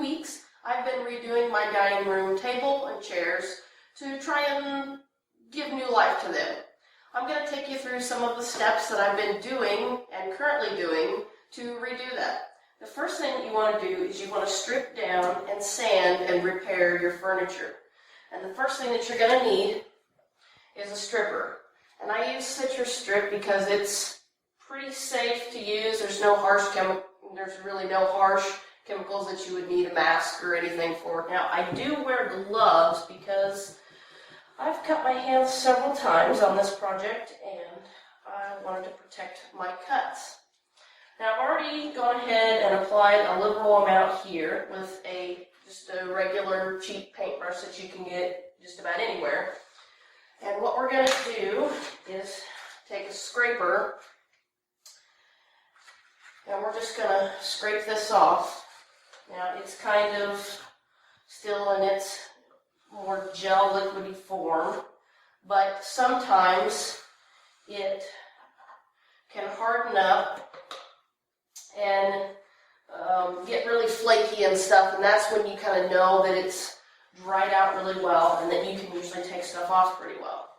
weeks, I've been redoing my dining room table and chairs to try and give new life to them. I'm going to take you through some of the steps that I've been doing and currently doing to redo that. The first thing you want to do is you want to strip down and sand and repair your furniture. And the first thing that you're going to need is a stripper. And I use citrus strip because it's pretty safe to use. There's really no harsh chemicals that you would need a mask or anything for. Now, I do wear gloves because I've cut my hands several times on this project and I wanted to protect my cuts. Now, I've already gone ahead and applied a liberal amount here with just a regular cheap paintbrush that you can get just about anywhere. And what we're going to do is take a scraper and we're just going to scrape this off. Now, it's kind of still in its more gel liquidy form, but sometimes it can harden up and get really flaky and stuff, and that's when you kind of know that it's dried out really well and that you can usually take stuff off pretty well.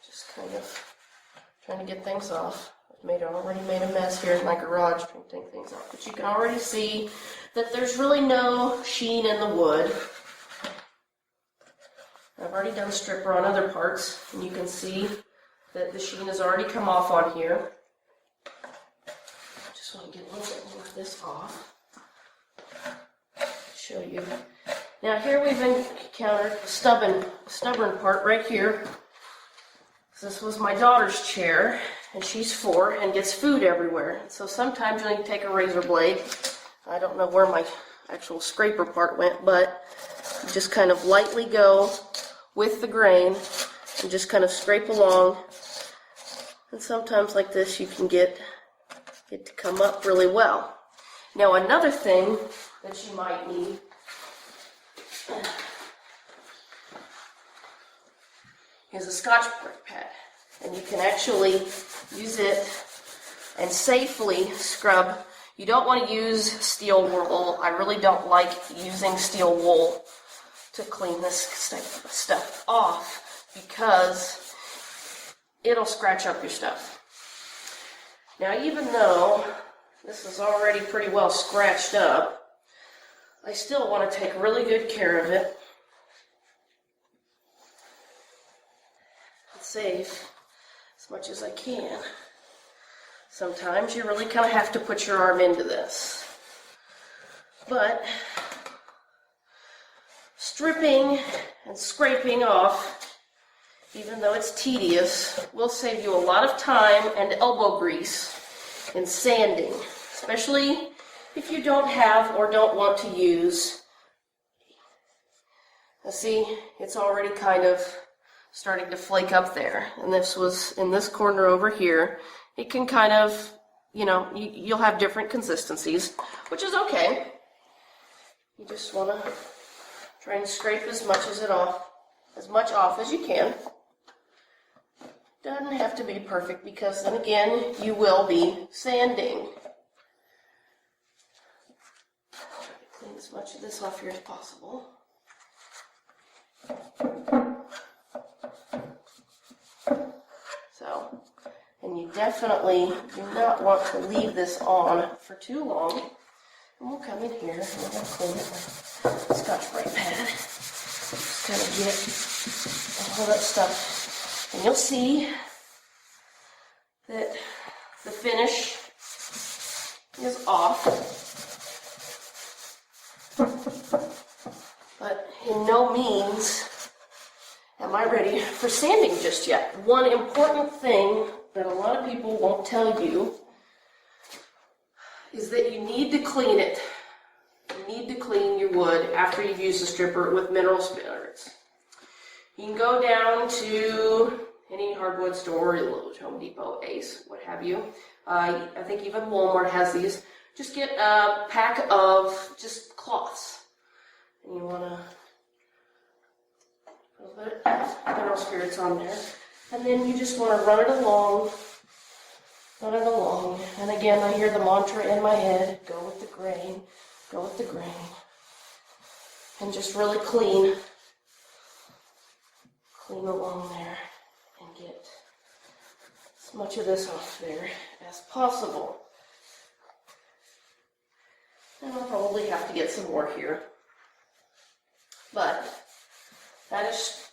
Just kind of trying to get things off. I've already made a mess here in my garage trying to take things off, but you can already see that there's really no sheen in the wood. I've already done stripper on other parts, and you can see that the sheen has already come off on here. Just want to get a little bit more of this off. Show you. Now here we've encountered a stubborn part right here. This was my daughter's chair, and she's 4 and gets food everywhere. So sometimes you need to take a razor blade. I don't know where my actual scraper part went, but you just kind of lightly go with the grain and just kind of scrape along. And sometimes like this you can get it to come up really well. Now another thing that you might need is a Scotch-Brite pad. And you can actually use it and safely scrub. You don't want to use steel wool. I really don't like using steel wool to clean this stuff off because it'll scratch up your stuff. Now, even though this is already pretty well scratched up, I still want to take really good care of it. Safe as much as I can. Sometimes you really kind of have to put your arm into this. But stripping and scraping off, even though it's tedious, will save you a lot of time and elbow grease in sanding, especially if you don't have or don't want to use. Now see, it's already kind of starting to flake up there, and this was in this corner over here. It can kind of, you'll have different consistencies, which is okay. You just want to try and scrape as much off as you can. Doesn't have to be perfect because then again you will be sanding. Clean as much of this off here as possible. And you definitely do not want to leave this on for too long. And we'll come in here and we're going to clean it with a Scotch-Brite pad. Just kind of get all that stuff. And you'll see that the finish is off. But in no means am I ready for sanding just yet. One important thing that a lot of people won't tell you is that you need to clean it. You need to clean your wood after you've used the stripper with mineral spirits. You can go down to any hardwood store, Lowe's, Home Depot, Ace, what have you. I think even Walmart has these. Just get a pack of just cloths. And you want to put a little bit of mineral spirits on there. And then you just want to run it along. Run it along. And again, I hear the mantra in my head, go with the grain, go with the grain. And just really clean along there and get as much of this off there as possible. And I'll probably have to get some more here. But that is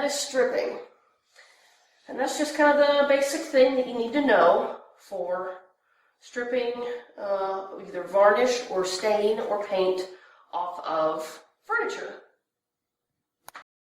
stripping. And that's just kind of the basic thing that you need to know for stripping either varnish or stain or paint off of furniture.